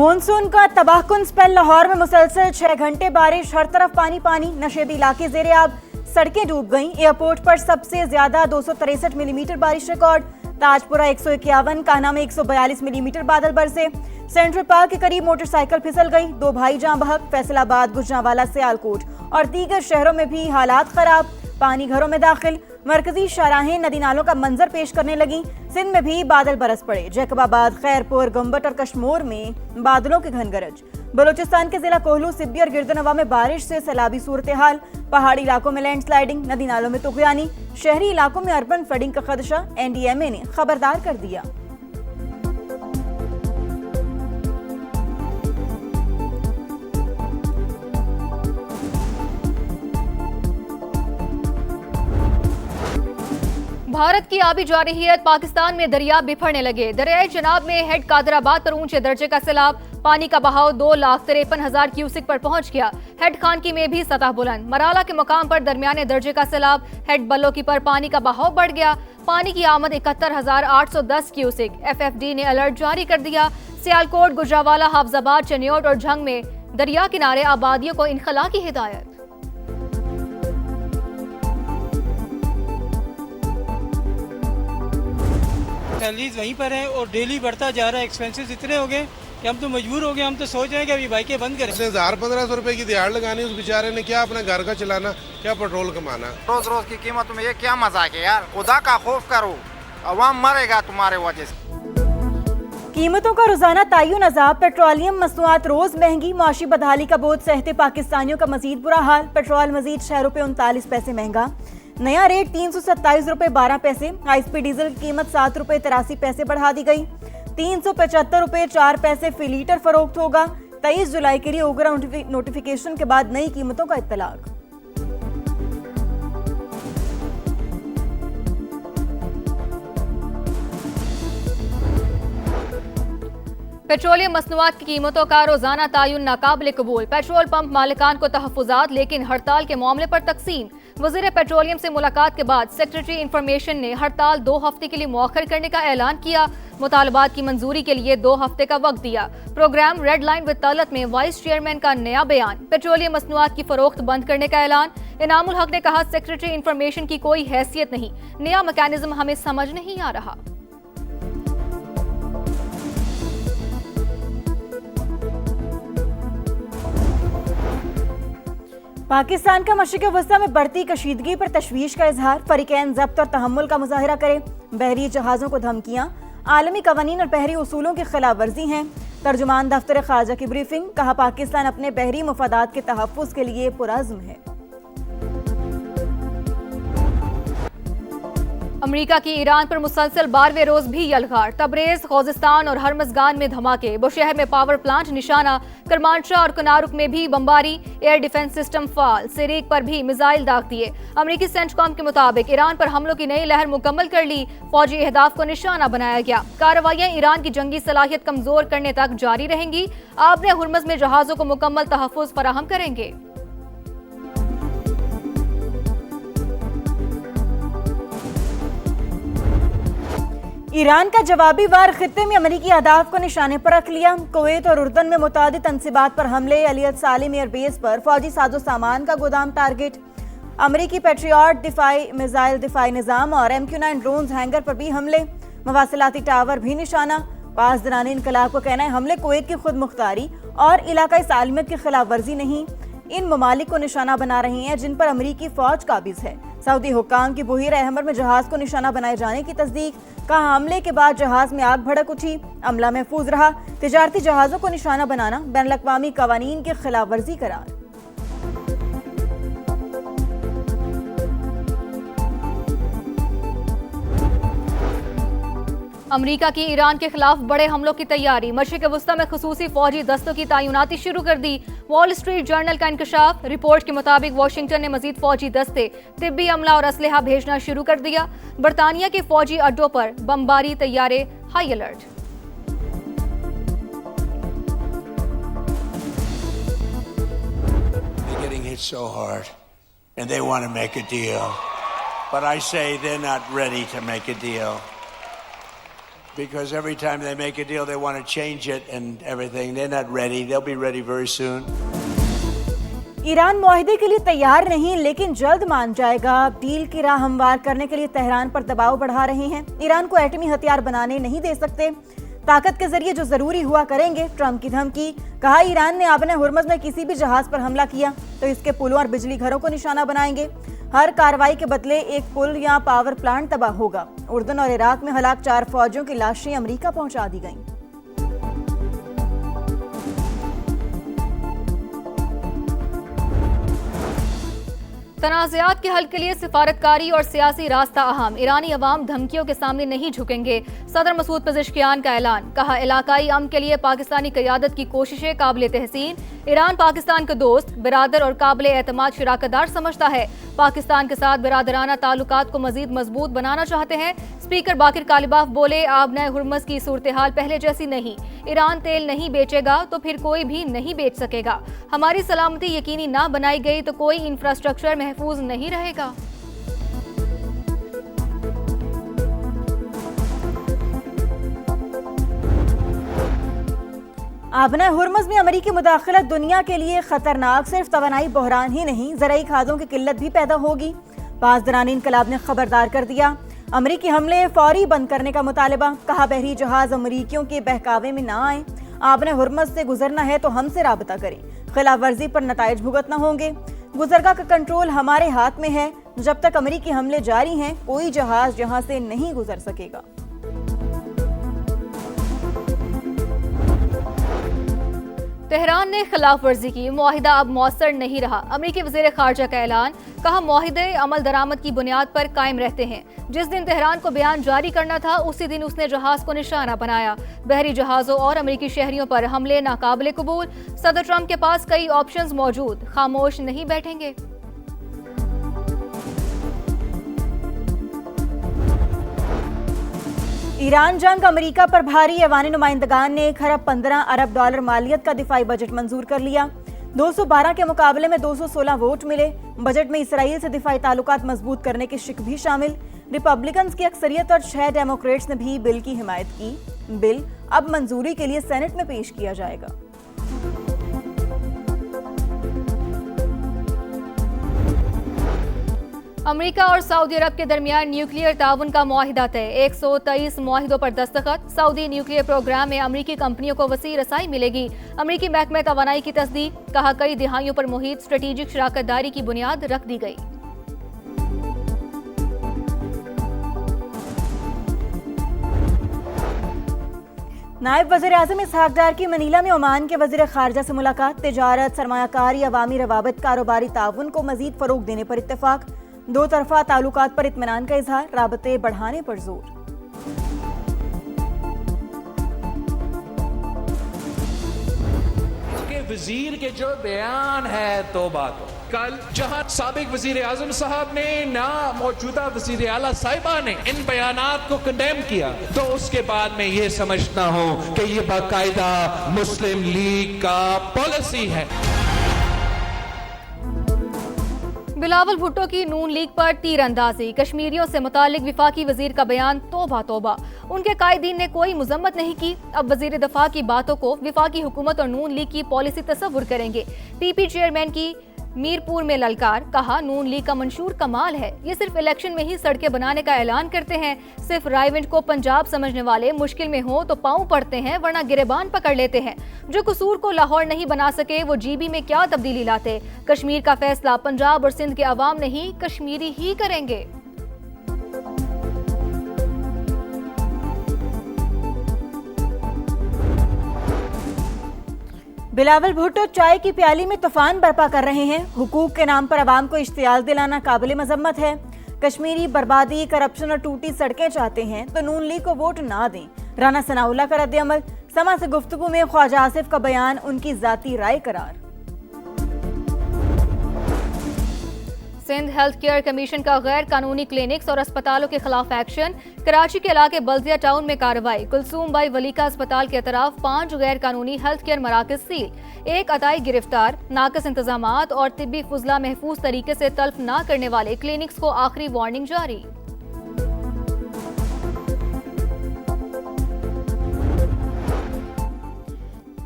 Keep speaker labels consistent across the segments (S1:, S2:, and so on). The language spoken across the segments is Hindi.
S1: मॉनसून का तबाहकुन स्पेल। लाहौर में मुसलसल 6 घंटे बारिश, हर तरफ पानी पानी, नशेबी इलाके जेरे आब, सड़कें डूब गईं। एयरपोर्ट पर सबसे ज्यादा 263 मिलीमीटर बारिश रिकॉर्ड। ताजपुरा 151, कान्हा में 142 मिलीमीटर बादल बरसे। सेंट्रल पार्क के करीब मोटरसाइकिल फिसल गई, 2 भाई जाँ बहक। फैसलाबाद, गुजरांवाला, सियालकोट और दीगर शहरों में भी हालात खराब, पानी घरों में दाखिल। मरकजी शाहराहें नदी नालों का मंजर पेश करने लगी। सिंध में भी बादल बरस पड़े। जैकबाबाद, खैरपुर, गंबट और कश्मोर में बादलों की घन गरज। बलूचिस्तान के जिला कोहलू, सिब्बी और गिरदनवा में बारिश से सैलाबी सूरत हाल। पहाड़ी इलाकों में लैंडस्लाइडिंग, नदी नालों में तुगयानी। शहरी इलाकों में अर्बन फ्लडिंग का खदशा, NDMA ने खबरदार कर दिया।
S2: भारत की आबी जारहियत, पाकिस्तान में दरिया बिफरने लगे। दरियाए जनाब में हेड कादराबाद पर ऊंचे दर्जे का सैलाब, पानी का बहाव 2,53,000 क्यूसिक पर पहुंच गया। हेड खानकी में भी सतह बुलंद। मराला के मुकाम पर दरमियाने दर्जे का सैलाब, हेड बल्लोकी पर पानी का बहाव बढ़ गया। पानी की आमद 71,810 क्यूसिक। FFD ने अलर्ट जारी कर दिया। सियालकोट, गुजरांवाला, हाफजाबाद, चनियोट और झंग में दरिया किनारे आबादियों को इनखला की हिदायत।
S3: सैलरीज वहीं पर है और डेली बढ़ता जा रहा है। एक्सपेंसेस इतने हो गए कि हम तो मजबूर हो गए। हम तो सोच रहे हैं कि अभी बाइकें बंद करें।
S4: 1000-1500 रुपए की दिहाड़ लगानी, उस बेचारे ने क्या अपना घर का चलाना, क्या पेट्रोल कमाना।
S5: रोज रोज की कीमत में ये क्या मजाक है यार। खुदा का खौफ करो, अवाम मरेगा तुम्हारे वजह से।
S1: कीमतों का रोजाना तायुन अजाब, पेट्रोलियम मसनूआत रोज महंगी। मुआशी बदहाली का बोझ सहते पाकिस्तानियों का मजीद बुरा हाल। पेट्रोल मजीद 6 रुपए 39 पैसे महंगा। नया रेट 327 रुपए 12 पैसे। हाई स्पीड डीजल की कीमत 7 रुपए 83 पैसे बढ़ा दी गई। 375 रुपए 4 पैसे फी लीटर फरोख्त होगा। 23 जुलाई के लिए ओगरा नोटिफिकेशन के बाद नई कीमतों का इत्तलाक।
S2: पेट्रोलियम मसनूआत की कीमतों का रोजाना तायुन नाकाबिल कबूल। पेट्रोल पंप मालिकान को तहफुजात, लेकिन हड़ताल के मामले पर तकसीम। वज़ीर पेट्रोलियम से मुलाकात के बाद सेक्रेटरी इंफॉर्मेशन ने हड़ताल 2 हफ्ते के लिए मौखर करने का ऐलान किया। मुतालबात की मंजूरी के लिए 2 हफ्ते का वक्त दिया। Program red line with Talat में वाइस चेयरमैन का नया बयान। पेट्रोलियम मसनूआत की फरोख्त बंद करने का ऐलान। इनामुल हक ने कहा, सेक्रेटरी इंफॉर्मेशन की कोई हैसियत नहीं, नया मैकेनिज्म हमें समझ नहीं आ रहा।
S1: पाकिस्तान का मशरिक़ वस्ता में बढ़ती कशीदगी पर तशवीश का इजहार। फरीकैन ज़ब्त और तहम्मुल का मुजाहिरा करें। बहरी जहाज़ों को धमकियाँ आलमी कवानीन और बहरी उसूलों की खिलाफ वर्जी हैं। तर्जुमान दफ्तर ख़ारजा की ब्रीफिंग, कहा पाकिस्तान अपने बहरी मुफादात के तहफ़्फ़ुज़ के लिए पुरअज़्म है।
S2: अमरीका की ईरान पर मुसलसल 12वें रोज भी यलगार। तबरेज, खोजिस्तान और हरमजगान में धमाके। बुशहर में पावर प्लांट निशाना। करमानशाह और कनारुक में भी बमबारी। एयर डिफेंस सिस्टम फाल। सिरीक पर भी मिसाइल दाग दिए। अमरीकी सेंटकॉम के मुताबिक ईरान पर हमलों की नई लहर मुकम्मल कर ली। फौजी अहदाफ को निशाना बनाया गया। कार्रवाइयां ईरान की जंगी सलाहियत कमजोर करने तक जारी रहेंगी। आबने हुर्मज में जहाजों को मुकम्मल तहफ़्फ़ुज़ फराहम करेंगे।
S1: ईरान का जवाबी वार, खित्ते में अमरीकी अहदाफ को निशाने पर रख लिया। कुवैत और उर्दन में मुतादिद तनसीबात पर हमले। अलियत सालिम एयरबेस पर फौजी साजो सामान का गोदाम टारगेट। अमरीकी पेट्रियट दिफाई मिसाइल दिफाई निज़ाम और MQ-9 ड्रोन्स हैंगर पर भी हमले। मवासिलाती टावर भी निशाना। पासदारान इनकलाब को कहना है, हमले कुवैत की खुद मुख्तारी और इलाकाई सालमियत की खिलाफ वर्जी नहीं, इन ममालिक को निशाना बना रही हैं जिन पर अमरीकी फौज काबिज है। सऊदी हुक्काम की बुहीर अहमर में जहाज को निशाना बनाए जाने की तस्दीक। कहा, हमले के बाद जहाज में आग भड़क उठी, अमला महफूज रहा। तिजारती जहाजों को निशाना बनाना बैनुल-अक़वामी कवानीन की खिलाफ वर्जी करार।
S2: अमरीका की ईरान के खिलाफ बड़े हमलों की तैयारी। मशरिक़ वस्ता में खुसूसी फौजी दस्तों की तैनाती शुरू कर दी। वॉल स्ट्रीट जर्नल का इंकशाफ। रिपोर्ट के मुताबिक वाशिंगटन ने मजीद फौजी दस्ते, तिब्बी अमला और असलहा भेजना शुरू कर दिया। बरतानिया के फौजी अड्डों पर बमबारी, तैयारे high alert.
S6: So hard, and they want to make a deal, but I say they're not ready to make a deal. because every time they make a deal, they want to change it and everything. They're not ready. They'll be ready very soon.
S1: Iran मुआहदे के लिए तैयार नहीं, लेकिन जल्द मान जाएगा। डील की राह हमवार करने के लिए तेहरान पर दबाव बढ़ा रहे हैं। ईरान को एटमी हथियार बनाने नहीं दे सकते, ताकत के जरिए जो जरूरी हुआ करेंगे। ट्रंप की धमकी। कहा, ईरान ने आबने हुर्मज में किसी भी जहाज पर हमला किया तो इसके पुलों और बिजली घरों को निशाना बनाएंगे। हर कार्रवाई के बदले एक पुल या पावर प्लांट तबाह होगा। उर्दन और इराक में हलाक 4 फौजियों की लाशें अमेरिका पहुंचा दी गईं।
S2: तनाज़ात के हल के लिए सिफारतकारी और सियासी रास्ता अहम। ईरानी अवाम धमकियों के सामने नहीं झुकेंगे। सदर मसूद पेज़ेश्कियान का ऐलान। कहा, इलाकाई अमन के लिए पाकिस्तानी क़यादत की कोशिशें काबिल तहसीन। ईरान पाकिस्तान को दोस्त, बिरादर और काबिल एतमाद शराकतदार समझता है। पाकिस्तान के साथ बिरादराना ताल्लुकात को मजीद मजबूत बनाना चाहते हैं। स्पीकर बाकिर कालिबाफ बोले, आबनाए हुर्मज की सूरत हाल पहले जैसी नहीं। ईरान तेल नहीं बेचेगा तो फिर कोई भी नहीं बेच सकेगा। हमारी सलामती यकीनी ना बनाई गई तो कोई इंफ्रास्ट्रक्चर महफूज नहीं रहेगा।
S1: आबना हुर्मज में अमेरिकी मुदाखलत दुनिया के लिए खतरनाक। सिर्फ तवानाई बहरान ही नहीं, ज़राई खादों की किल्लत भी पैदा होगी। पासदरानी इनकलाब ने खबरदार कर दिया। अमेरिकी हमले फौरी बंद करने का मुतालबा। कहा, बहरी जहाज अमेरिकियों के बहकावे में ना आए। आपने हुर्मज से गुजरना है तो हमसे राबता करें। खिलाफ वर्जी पर नताइज भुगतना होंगे। गुजरगाह का कंट्रोल हमारे हाथ में है। जब तक अमेरिकी हमले जारी हैं, कोई जहाज यहां से नहीं गुजर सकेगा।
S2: तेहरान ने खिलाफ वर्जी की, मुआहिदा अब मौसर नहीं रहा। अमेरिकी वज़ीर ख़ारजा का ऐलान। कहा, मुआहिदे अमल दरामद की बुनियाद पर कायम रहते हैं। जिस दिन तेहरान को बयान जारी करना था, उसी दिन उसने जहाज को निशाना बनाया। बहरी जहाज़ों और अमेरिकी शहरियों पर हमले नाकाबिले कबूल। सदर ट्रंप के पास कई ऑप्शंस मौजूद, खामोश नहीं बैठेंगे।
S1: ईरान जंग अमेरिका पर भारी। ऐवान नुमाइंदगान ने 1 अरब 15 अरब डॉलर मालियत का दिफाई बजट मंजूर कर लिया। 212 के मुकाबले में 216 वोट मिले। बजट में इसराइल से दिफाई ताल्लुकात मजबूत करने के शिक भी शामिल। रिपब्लिकन्स की अक्सरियत और 6 डेमोक्रेट्स ने भी बिल की हिमायत की। बिल अब मंजूरी के लिए सेनेट में पेश किया जाएगा।
S2: अमेरिका और सऊदी अरब के दरमियान न्यूक्लियर ताउन का मुआहिदा तय। 123 मुआहिदों पर दस्तखत। सऊदी न्यूक्लियर प्रोग्राम में अमेरिकी कंपनियों को वसी रसाई मिलेगी। अमेरिकी महकमे तवानाई की तस्दीक। कहा, कई दिहाइयों पर मुहित स्ट्रेटेजिक शराकतदारी की बुनियाद रख दी गई।
S1: नायब वज़ीर आज़म इसहाक डार की मनीला में ओमान के वज़ीर ख़ारजा से मुलाकात। तिजारत, सरमायाकारी, अवामी रवाबत, कारोबारी ताउन को मजीद फ़रोग़ देने पर इत्तेफाक। दो तरफ़ा ताल्लुकात पर इत्मीनान का इजहार। राबते बढ़ाने पर जोर।
S7: वजीर के जो बयान है तो बात कल जहां साबिक वजीर आजम साहब ने ना मौजूदा वजीर आला साहिबा ने इन बयानात को कंडेम किया, तो उसके बाद मैं ये समझता हूं कि ये बाकायदा मुस्लिम लीग का पॉलिसी है।
S2: बिलावल भुट्टो की नून लीग पर तीरंदाजी। कश्मीरियों से मुतालिक विफाकी वजीर का बयान तौबा तौबा। उनके कायदीन ने कोई मुजम्मत नहीं की। अब वजीर दफा की बातों को विफाकी हुकूमत और नून लीग की पॉलिसी तस्वुर करेंगे। पीपी चेयरमैन की मीरपुर में ललकार। कहा, नून लीग का मंशूर कमाल है। ये सिर्फ इलेक्शन में ही सड़कें बनाने का ऐलान करते हैं। सिर्फ रायविंड को पंजाब समझने वाले मुश्किल में हो तो पांव पड़ते हैं, वरना गिरेबान पकड़ लेते हैं। जो कसूर को लाहौर नहीं बना सके, वो जीबी में क्या तब्दीली लाते। कश्मीर का फैसला पंजाब और सिंध के अवाम नहीं, कश्मीरी ही करेंगे।
S1: बिलावल भुट्टो चाय की प्याली में तूफान बर्पा कर रहे हैं। हुकूक के नाम पर अवाम को इश्तियाल दिलाना काबिल मजम्मत है। कश्मीरी बर्बादी, करप्शन और टूटी सड़कें चाहते हैं तो नून लीग को वोट ना दें। राना सनाउल्लाह का रद्द-ए-अमल। समा से गुफ्तगू में ख्वाजा आसिफ का बयान उनकी जाती राय करार।
S2: सिंध हेल्थ केयर कमीशन का गैर कानूनी क्लिनिक्स और अस्पतालों के खिलाफ एक्शन। कराची के इलाके बल्दिया टाउन में कार्रवाई। कुलसूम बाई वलीका अस्पताल के अतराफ 5 गैर कानूनी हेल्थ केयर मराकज सील। एक अदाई गिरफ्तार। नाकस इंतजामात और तिब्बी फुजला महफूज तरीके से तल्फ न करने वाले क्लिनिक्स को आखिरी वार्निंग जारी।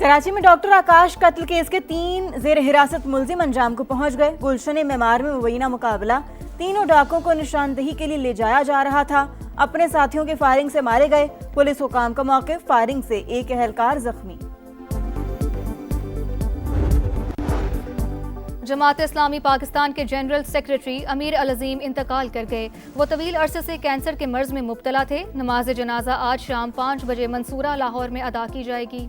S1: कराची में डॉक्टर आकाश कत्ल केस के 3 जेर हिरासत मुलजिम अंजाम को पहुंच गए। गुलशन मेमार में मुबैना मुकाबला तीनों डाकुओं को निशानदेही के लिए ले जाया जा रहा था। अपने साथियों के फायरिंग से मारे गए। पुलिस हुकाम का मौक़िफ़, फायरिंग से एक एहलकार जख्मी।
S2: जमात इस्लामी पाकिस्तान के जनरल सेक्रेटरी अमीर अल अजीम इंतकाल कर गए। वो तवील अरसे से कैंसर के मर्ज में मुब्तला थे। नमाज जनाजा आज शाम 5 बजे मंसूरा लाहौर में अदा की जाएगी।